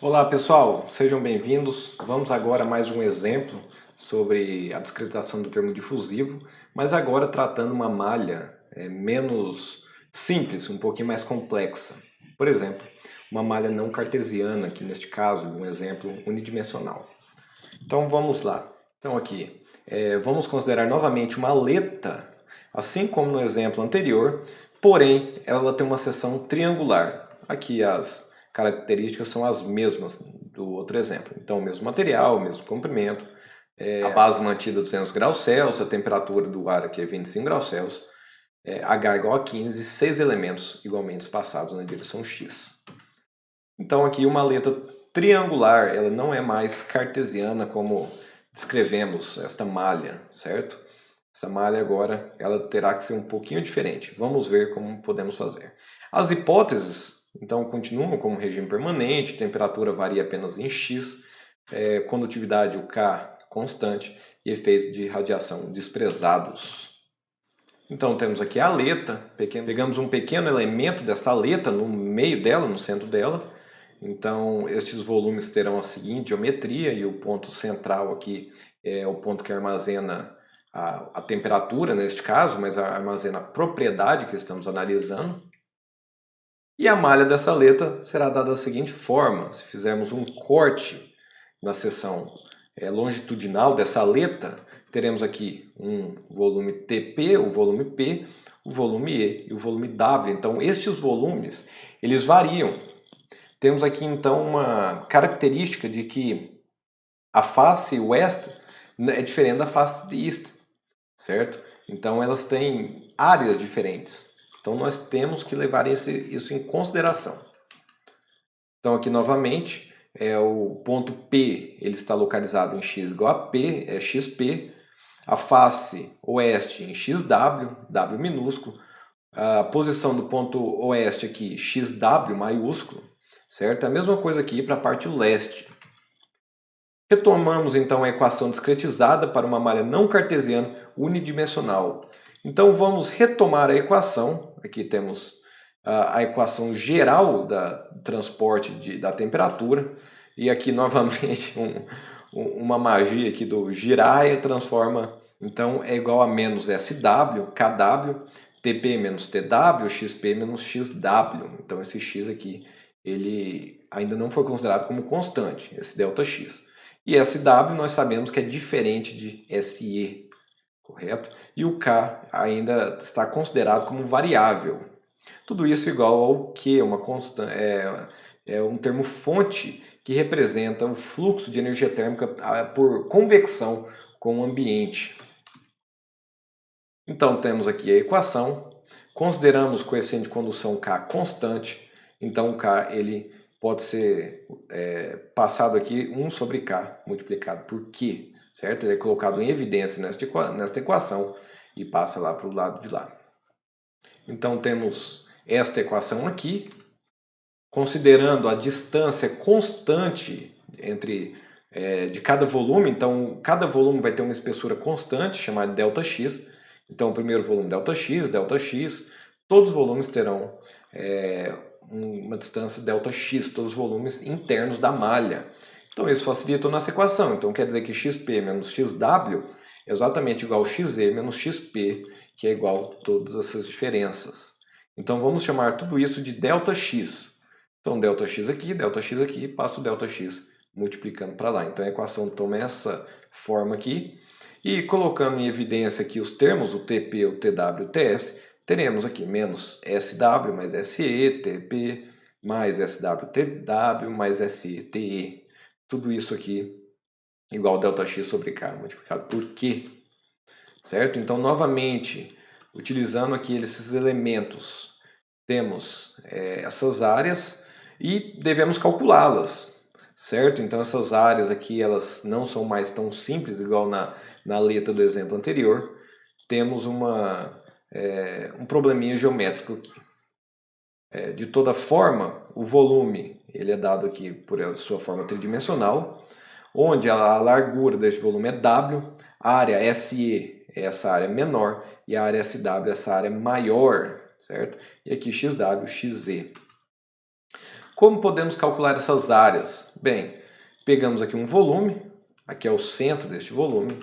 Olá pessoal, sejam bem-vindos. Vamos agora a mais um exemplo sobre a discretização do termo difusivo, mas agora tratando uma malha menos simples, um pouquinho mais complexa. Por exemplo, uma malha não cartesiana, que neste caso, um exemplo unidimensional. Então vamos lá. Então aqui, vamos considerar novamente uma aleta, assim como no exemplo anterior, porém ela tem uma seção triangular. Aqui as características são as mesmas do outro exemplo. Então, o mesmo material, o mesmo comprimento, a base mantida a 200 graus Celsius, a temperatura do ar aqui é 25 graus Celsius, H igual a 15, 6 elementos igualmente espaçados na direção X. Então, aqui uma aleta triangular, ela não é mais cartesiana como descrevemos esta malha, certo? Essa malha agora ela terá que ser um pouquinho diferente. Vamos ver como podemos fazer. As hipóteses, então, continuam como regime permanente, temperatura varia apenas em X, condutividade, o K, constante, e efeitos de radiação desprezados. Então, temos aqui a aleta, pegamos um pequeno elemento dessa aleta no meio dela, no centro dela. Então, estes volumes terão a seguinte geometria, e o ponto central aqui é o ponto que armazena a temperatura, neste caso, mas armazena a propriedade que estamos analisando. E a malha dessa aleta será dada da seguinte forma: se fizermos um corte na seção longitudinal dessa aleta, teremos aqui um volume TP, o volume P, o volume E e o volume W. Então, estes volumes, eles variam. Temos aqui, então, uma característica de que a face west é diferente da face east, certo? Então, elas têm áreas diferentes. Então, nós temos que levar isso em consideração. Então, aqui novamente, o ponto P ele está localizado em x igual a P, é XP. A face oeste em XW, W minúsculo. A posição do ponto oeste aqui, XW maiúsculo, certo? É a mesma coisa aqui para a parte leste. Retomamos então a equação discretizada para uma malha não cartesiana unidimensional. Então vamos retomar a equação. Aqui temos a equação geral do transporte da temperatura. E aqui novamente uma magia aqui do girar e transforma. Então é igual a menos SW, KW, TP menos TW, XP menos XW. Então esse X aqui ele ainda não foi considerado como constante, esse ΔX. E SW nós sabemos que é diferente de SE, correto? E o K ainda está considerado como variável. Tudo isso igual ao Q, é um termo fonte que representa o fluxo de energia térmica por convecção com o ambiente. Então temos aqui a equação, consideramos o coeficiente de condução K constante, então o K ele pode ser passado aqui 1 sobre K multiplicado por Q, certo? Ele é colocado em evidência nesta equação e passa lá para o lado de lá. Então temos esta equação aqui, considerando a distância constante de cada volume, então cada volume vai ter uma espessura constante, chamada ΔX. Então o primeiro volume ΔX, todos os volumes terão uma distância ΔX, todos os volumes internos da malha. Então isso facilita a nossa equação, então quer dizer que XP menos XW é exatamente igual a XE menos XP, que é igual a todas essas diferenças. Então vamos chamar tudo isso de ΔX. Então, ΔX aqui, passa o ΔX multiplicando para lá. Então, a equação toma essa forma aqui. E colocando em evidência aqui os termos, o TP, o TW e o TS, teremos aqui menos SW mais SE, TP, mais SW, TW, mais SE, TE. Tudo isso aqui igual a ΔX sobre K multiplicado por Q. Certo? Então, novamente, utilizando aqui esses elementos, temos essas áreas e devemos calculá-las, certo? Então essas áreas aqui elas não são mais tão simples igual na letra do exemplo anterior. Temos um probleminha geométrico aqui. De toda forma, o volume ele é dado aqui por sua forma tridimensional, onde a largura deste volume é W, a área SE é essa área menor e a área SW é essa área maior, certo? E aqui XW, XZ. Como podemos calcular essas áreas? Bem, pegamos aqui um volume, aqui é o centro deste volume,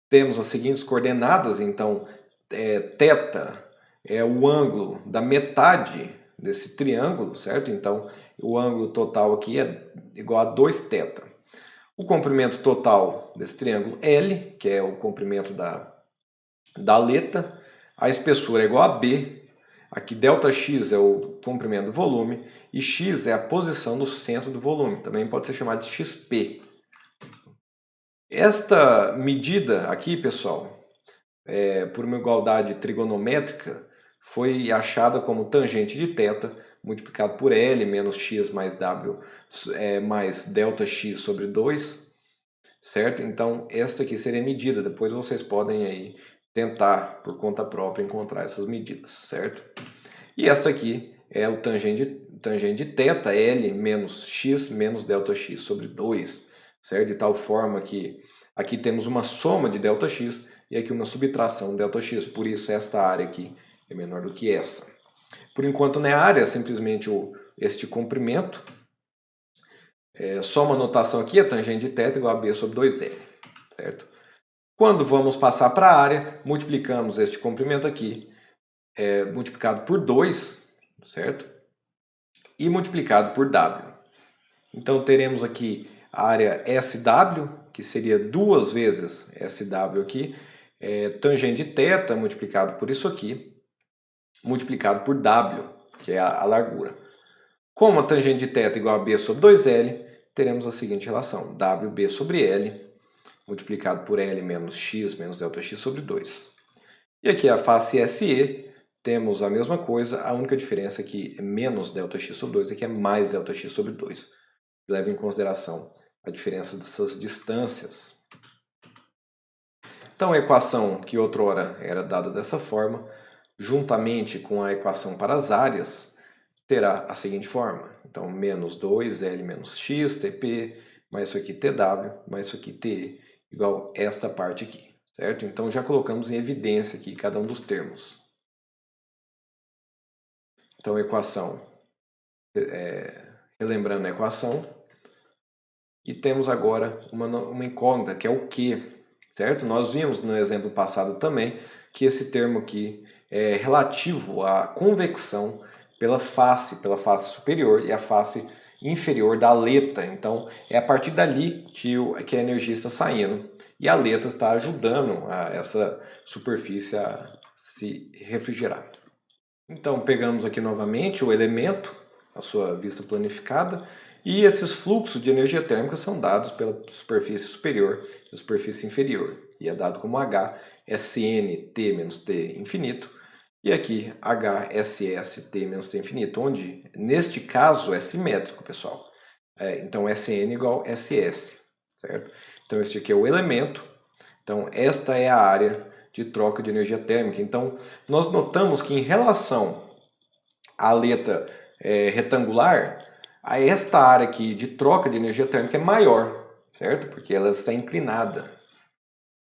temos as seguintes coordenadas, então, θ é o ângulo da metade desse triângulo, certo? Então, o ângulo total aqui é igual a 2θ. O comprimento total desse triângulo L, que é o comprimento da aleta, a espessura é igual a B, aqui ΔX é o comprimento do volume e x é a posição do centro do volume, também pode ser chamado de XP. Esta medida aqui, pessoal, por uma igualdade trigonométrica, foi achada como tangente de θ multiplicado por L menos x mais W mais ΔX sobre 2, certo? Então, esta aqui seria a medida. Depois vocês podem aí tentar, por conta própria, encontrar essas medidas, certo? E esta aqui é o tangente de θ, L menos x menos ΔX sobre 2, certo? De tal forma que aqui temos uma soma de ΔX e aqui uma subtração de ΔX. Por isso, esta área aqui é menor do que essa. Por enquanto, na área, é simplesmente este comprimento. Só uma notação aqui, a tangente de θ igual a B sobre 2L, certo? Quando vamos passar para a área, multiplicamos este comprimento aqui, multiplicado por 2, certo? E multiplicado por W. Então, teremos aqui a área SW, que seria 2 vezes SW aqui, tangente de θ multiplicado por isso aqui, multiplicado por W, que é a largura. Como a tangente de θ é igual a B sobre 2L, teremos a seguinte relação, WB sobre L, multiplicado por L menos x menos ΔX sobre 2. E aqui a face SE, temos a mesma coisa, a única diferença aqui é menos ΔX sobre 2, aqui é mais ΔX sobre 2. Leve em consideração a diferença dessas distâncias. Então a equação que outrora era dada dessa forma, juntamente com a equação para as áreas, terá a seguinte forma. Então, menos 2L menos x, TP, mais isso aqui TW, mais isso aqui TE, igual esta parte aqui, certo? Então, já colocamos em evidência aqui cada um dos termos. Então, a equação, relembrando a equação, e temos agora uma incógnita, que é o Q, certo? Nós vimos no exemplo passado também que esse termo aqui é relativo à convecção pela face superior e a face inferior da aleta. Então, é a partir dali que a energia está saindo. E a aleta está ajudando essa superfície a se refrigerar. Então, pegamos aqui novamente o elemento, a sua vista planificada, e esses fluxos de energia térmica são dados pela superfície superior e a superfície inferior. E é dado como H, SN, T menos T infinito, e aqui HSS T menos T infinito, onde neste caso é simétrico, pessoal. Então SN igual SS, certo? Então este aqui é o elemento, então esta é a área de troca de energia térmica. Então nós notamos que em relação à aleta retangular, esta área aqui de troca de energia térmica é maior, certo? Porque ela está inclinada.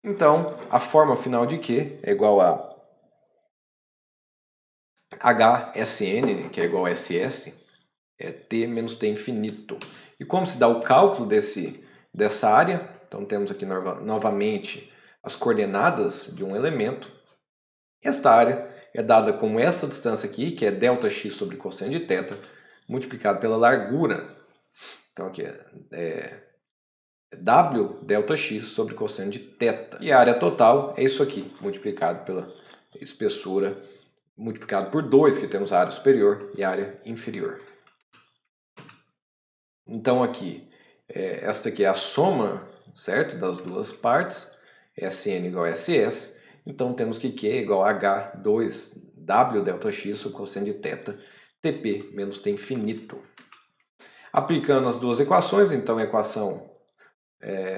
Então a forma final de Q é igual a HSN, que é igual a SS, é T menos T infinito. E como se dá o cálculo dessa área? Então temos aqui novamente as coordenadas de um elemento. Esta área é dada como essa distância aqui, que é ΔX sobre cosseno de θ, multiplicado pela largura. Então aqui é W ΔX sobre cosseno de θ. E a área total é isso aqui, multiplicado pela espessura, multiplicado por 2, que temos a área superior e a área inferior. Então aqui, esta aqui é a soma, certo, das duas partes, SN igual a SS. Então temos que Q é igual a H2W ΔX sobre cosseno de θ, TP menos T infinito. Aplicando as duas equações, então a equação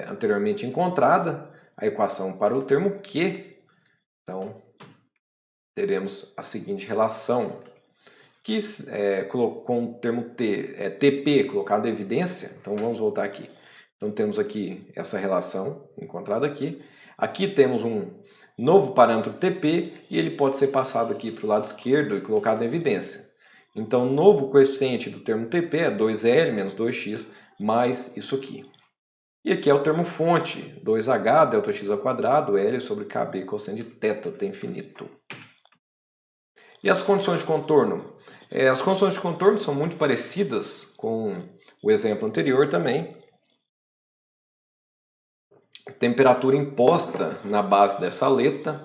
anteriormente encontrada, a equação para o termo Q, então teremos a seguinte relação, que com o termo TP colocado em evidência, então vamos voltar aqui. Então temos aqui essa relação encontrada aqui. Aqui temos um novo parâmetro TP e ele pode ser passado aqui para o lado esquerdo e colocado em evidência. Então, o novo coeficiente do termo TP é 2L menos 2x mais isso aqui. E aqui é o termo fonte, 2H, ΔX ao quadrado, L sobre KB, cosseno de θ até infinito. E as condições de contorno? As condições de contorno são muito parecidas com o exemplo anterior também. Temperatura imposta na base dessa aleta.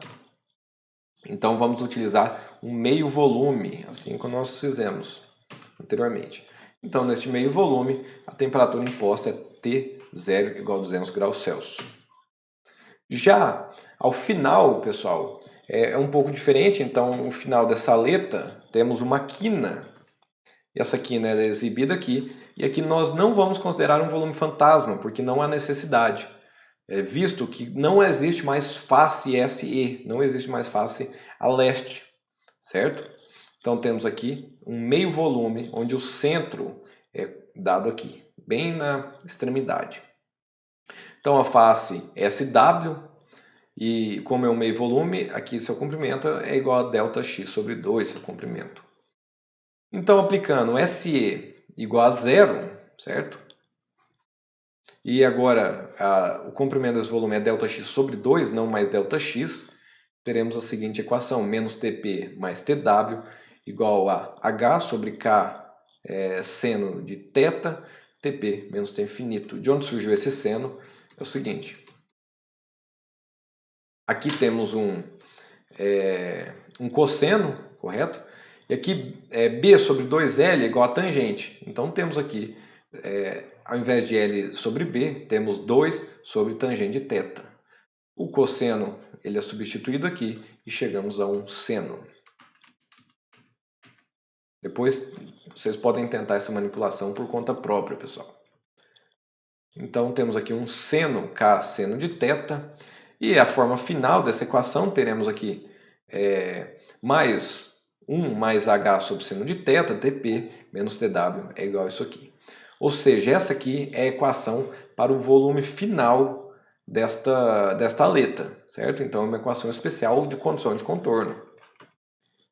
Então vamos utilizar um meio volume, assim como nós fizemos anteriormente. Então, neste meio volume, a temperatura imposta é T0 igual a 200 graus Celsius. Já ao final, pessoal, é um pouco diferente. Então, no final dessa aleta, temos uma quina. E essa quina é exibida aqui. E aqui nós não vamos considerar um volume fantasma, porque não há necessidade. Visto que não existe mais face SE, não existe mais face a leste, certo? Então temos aqui um meio volume, onde o centro é dado aqui, bem na extremidade. Então a face SW, e como é um meio volume, aqui seu comprimento é igual a ΔX sobre 2, seu comprimento. Então aplicando SE igual a 0, certo? E agora o comprimento desse volume é ΔX sobre 2, não mais ΔX. Teremos a seguinte equação, menos TP mais TW igual a H sobre K seno de θ, TP menos T infinito. De onde surgiu esse seno? É o seguinte. Aqui temos um cosseno, correto? E aqui B sobre 2L é igual a tangente. Então temos aqui, ao invés de L sobre B, temos 2 sobre tangente de θ. O cosseno ele é substituído aqui e chegamos a um seno. Depois vocês podem tentar essa manipulação por conta própria, pessoal. Então temos aqui um seno K seno de θ. E a forma final dessa equação teremos aqui mais 1 mais H sobre seno de θ, TP menos TW é igual a isso aqui. Ou seja, essa aqui é a equação para o volume final desta aleta, certo? Então é uma equação especial de condição de contorno.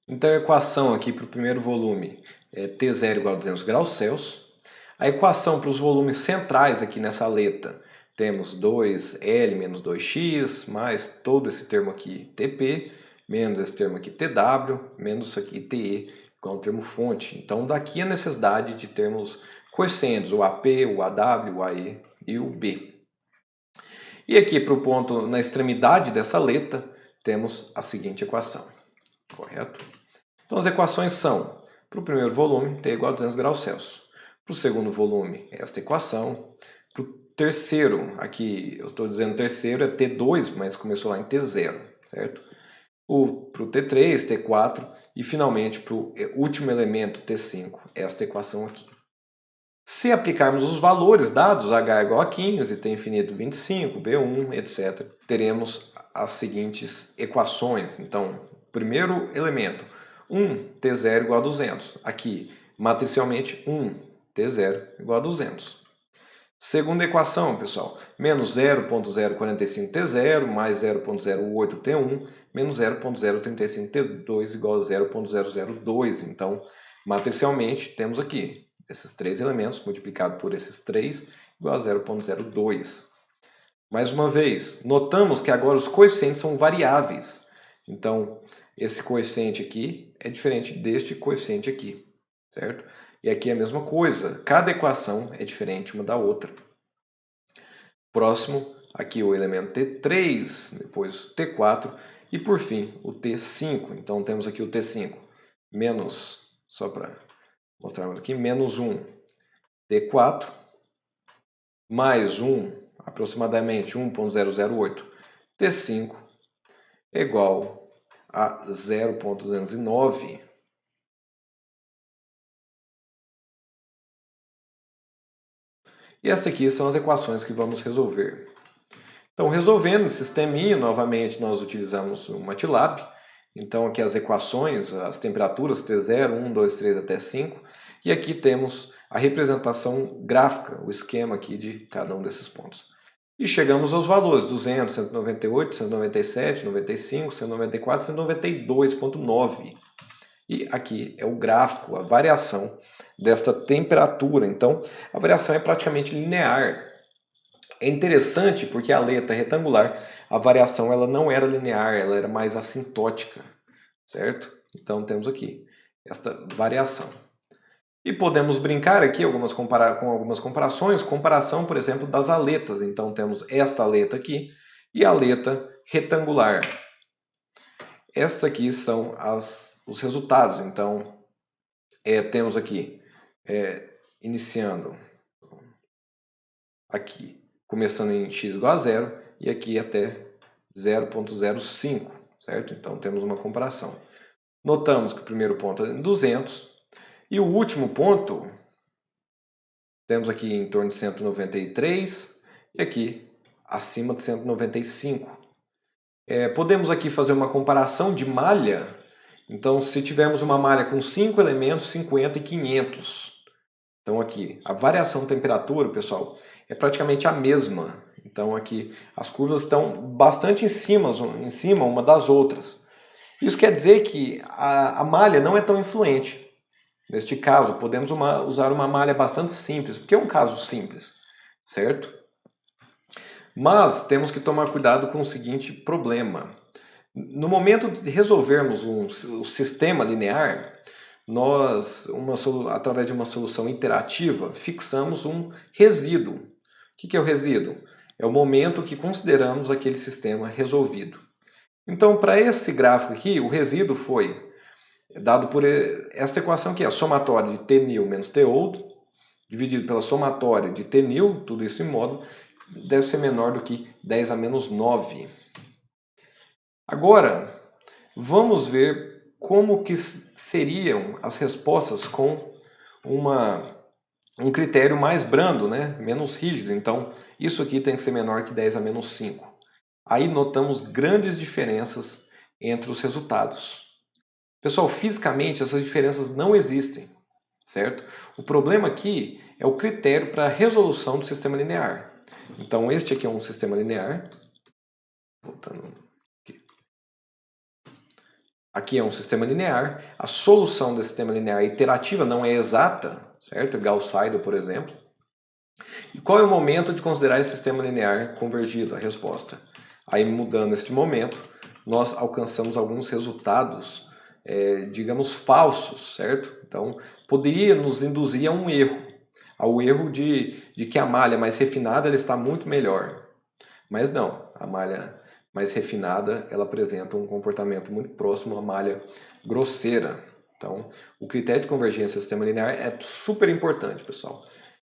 Então a equação aqui para o primeiro volume é T0 igual a 200 graus Celsius. A equação para os volumes centrais aqui nessa aleta, temos 2L menos 2x, mais todo esse termo aqui TP, menos esse termo aqui TW, menos isso aqui TE, igual ao termo fonte. Então daqui a necessidade de termos coeficientes, o AP, o AW, o AE e o B. E aqui para o ponto na extremidade dessa aleta, temos a seguinte equação, correto? Então as equações são, para o primeiro volume, T igual a 200 graus Celsius. Para o segundo volume, esta equação. Para o terceiro, aqui eu estou dizendo terceiro, é T2, mas começou lá em T0, certo? Para o T3, T4 e finalmente para o último elemento, T5, esta equação aqui. Se aplicarmos os valores dados, H igual a 15, T infinito 25, B1, etc., teremos as seguintes equações. Então, primeiro elemento, 1 T0 igual a 200. Aqui, matricialmente, 1 T0 igual a 200. Segunda equação, pessoal, menos 0.045 T0 mais 0.08 T1 menos 0.035 T2 igual a 0.002. Então, matricialmente, temos aqui esses três elementos multiplicado por esses 3 igual a 0.02. Mais uma vez, notamos que agora os coeficientes são variáveis. Então, esse coeficiente aqui é diferente deste coeficiente aqui, certo? E aqui é a mesma coisa, cada equação é diferente uma da outra. Próximo, aqui o elemento T3, depois o T4 e por fim o T5. Então temos aqui o T5 menos, só para mostrar aqui, menos 1 T4 mais 1, aproximadamente 1.008 T5 é igual a 0.209. E estas aqui são as equações que vamos resolver. Então, resolvendo esse sisteminha, novamente nós utilizamos o MATLAB. Então, aqui as equações, as temperaturas T0, 1, 2, 3 até 5. E aqui temos a representação gráfica, o esquema aqui de cada um desses pontos. E chegamos aos valores 200, 198, 197, 95, 194, 192.9. E aqui é o gráfico, a variação desta temperatura. Então, a variação é praticamente linear. É interessante porque a aleta retangular, a variação ela não era linear, ela era mais assintótica, certo? Então, temos aqui esta variação. E podemos brincar aqui com algumas comparações. Comparação, por exemplo, das aletas. Então, temos esta aleta aqui e a aleta retangular. Estas aqui são os resultados. Então, temos aqui, iniciando aqui, começando em x igual a 0 e aqui até 0,05, certo? Então, temos uma comparação. Notamos que o primeiro ponto é em 200 e o último ponto temos aqui em torno de 193 e aqui acima de 195. Podemos aqui fazer uma comparação de malha. Então, se tivermos uma malha com 5 elementos, 50 e 500. Então, aqui, a variação de temperatura, pessoal, é praticamente a mesma. Então, aqui, as curvas estão bastante em cima uma das outras. Isso quer dizer que a malha não é tão influente. Neste caso, podemos usar uma malha bastante simples, porque é um caso simples, certo? Mas temos que tomar cuidado com o seguinte problema. No momento de resolvermos um sistema linear, nós, através de uma solução iterativa, fixamos um resíduo. O que é o resíduo? É o momento que consideramos aquele sistema resolvido. Então, para esse gráfico aqui, o resíduo foi dado por esta equação aqui, a somatória de T_nil menos T_old, dividido pela somatória de T_nil, tudo isso em módulo, deve ser menor do que 10 a menos 9. Agora, vamos ver como que seriam as respostas com um critério mais brando, né? Menos rígido. Então, isso aqui tem que ser menor que 10 a menos 5. Aí notamos grandes diferenças entre os resultados. Pessoal, fisicamente essas diferenças não existem, certo? O problema aqui é o critério para a resolução do sistema linear. Então, este aqui é um sistema linear. Voltando aqui. Aqui é um sistema linear. A solução desse sistema linear iterativa não é exata, certo? Gauss-Seidel, por exemplo. E qual é o momento de considerar esse sistema linear convergido? A resposta. Aí, mudando este momento, nós alcançamos alguns resultados digamos, falsos, certo? Então, poderia nos induzir a um erro, ao erro de que a malha mais refinada ela está muito melhor. Mas não, a malha mais refinada ela apresenta um comportamento muito próximo à malha grosseira. Então, o critério de convergência do sistema linear é super importante, pessoal.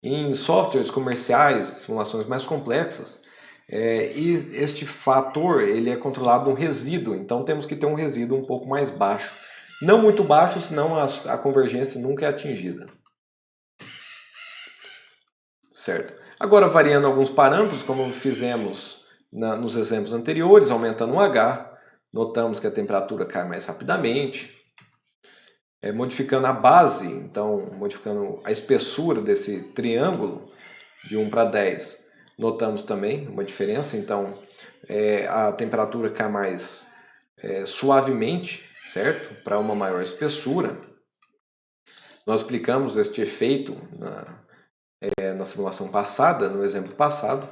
Em softwares comerciais, simulações mais complexas, e este fator ele é controlado no resíduo, então temos que ter um resíduo um pouco mais baixo. Não muito baixo, senão a convergência nunca é atingida. Certo. Agora, variando alguns parâmetros, como fizemos nos exemplos anteriores, aumentando o H, notamos que a temperatura cai mais rapidamente. Modificando a base, então, modificando a espessura desse triângulo de 1 para 10, notamos também uma diferença. Então, a temperatura cai mais suavemente, certo? Para uma maior espessura. Nós explicamos este efeito na simulação passada, no exemplo passado.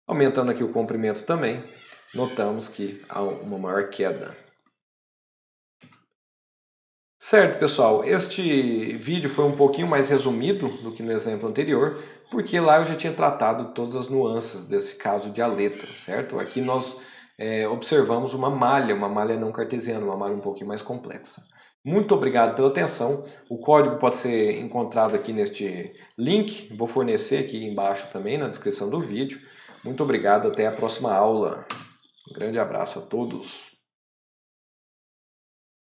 Aumentando aqui o comprimento também, notamos que há uma maior queda. Certo, pessoal, este vídeo foi um pouquinho mais resumido do que no exemplo anterior, porque lá eu já tinha tratado todas as nuances desse caso de aleta, certo? Aqui nós observamos uma malha não cartesiana, uma malha um pouquinho mais complexa. Muito obrigado pela atenção. O código pode ser encontrado aqui neste link, vou fornecer aqui embaixo também na descrição do vídeo. Muito obrigado, até a próxima aula. Um grande abraço a todos.